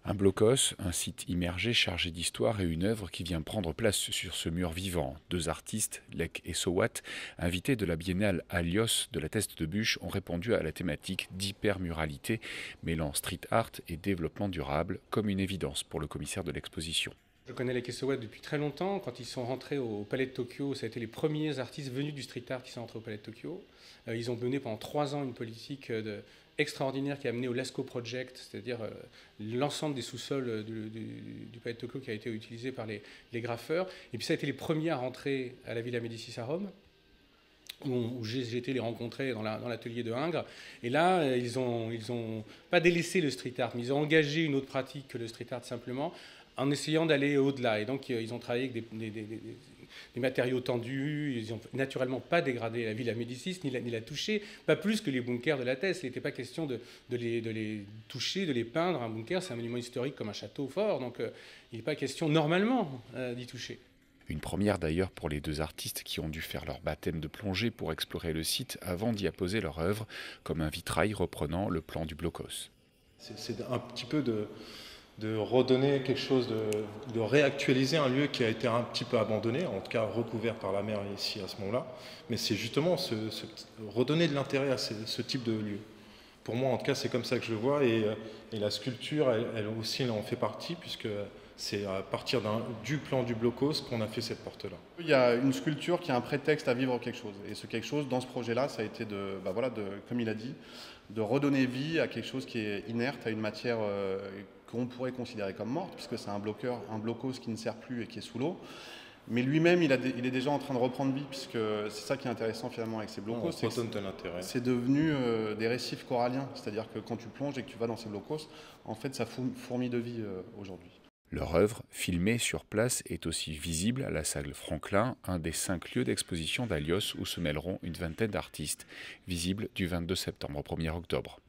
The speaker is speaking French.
Un blocos, un site immergé chargé d'histoire et une œuvre qui vient prendre place sur ce mur vivant. Deux artistes, Lek et Sowat, invités de la biennale Alios de la Teste de Bûche, ont répondu à la thématique d'hypermuralité, mêlant street art et développement durable, comme une évidence pour le commissaire de l'exposition. Je connais les Kesowa depuis très longtemps. Quand ils sont rentrés au Palais de Tokyo, ça a été les premiers artistes venus du street art qui sont rentrés au Palais de Tokyo. Ils ont mené pendant 3 ans une politique extraordinaire qui a mené au Lascaux Project, c'est-à-dire l'ensemble des sous-sols du Palais de Tokyo qui a été utilisé par les graffeurs. Et puis ça a été les premiers à rentrer à la Villa Médicis à Rome, où j'ai été les rencontrer dans l'atelier de Ingres. Et là, ils ont pas délaissé le street art, mais ils ont engagé une autre pratique que le street art simplement, en essayant d'aller au-delà. Et donc, ils ont travaillé avec des matériaux tendus. Ils n'ont naturellement pas dégradé la Villa Médicis, ni la touché, pas plus que les bunkers de la Thèse. Il n'était pas question de les toucher, de les peindre. Un bunker, c'est un monument historique comme un château fort, donc il n'est pas question normalement d'y toucher. Une première d'ailleurs pour les deux artistes qui ont dû faire leur baptême de plongée pour explorer le site avant d'y apposer leur œuvre, comme un vitrail reprenant le plan du blocos. C'est un petit peu de redonner quelque chose, de réactualiser un lieu qui a été un petit peu abandonné, en tout cas recouvert par la mer ici à ce moment-là. Mais c'est justement redonner de l'intérêt à ce type de lieu. Pour moi, en tout cas, c'est comme ça que je le vois. Et la sculpture, elle aussi, elle en fait partie, puisque c'est à partir du plan du blocos qu'on a fait cette porte-là. Il y a une sculpture qui a un prétexte à vivre quelque chose. Et ce quelque chose, dans ce projet-là, ça a été comme il a dit, de redonner vie à quelque chose qui est inerte, à une matière qu'on pourrait considérer comme morte, puisque c'est un blocos qui ne sert plus et qui est sous l'eau. Mais lui-même, il est déjà en train de reprendre vie, puisque c'est ça qui est intéressant finalement avec ces blocos. C'est devenu des récifs coralliens. C'est-à-dire que quand tu plonges et que tu vas dans ces blocos, en fait, ça fourmille de vie aujourd'hui. Leur œuvre, filmée sur place, est aussi visible à la salle Franklin, un des 5 lieux d'exposition d'Alios où se mêleront une vingtaine d'artistes, visible du 22 septembre au 1er octobre.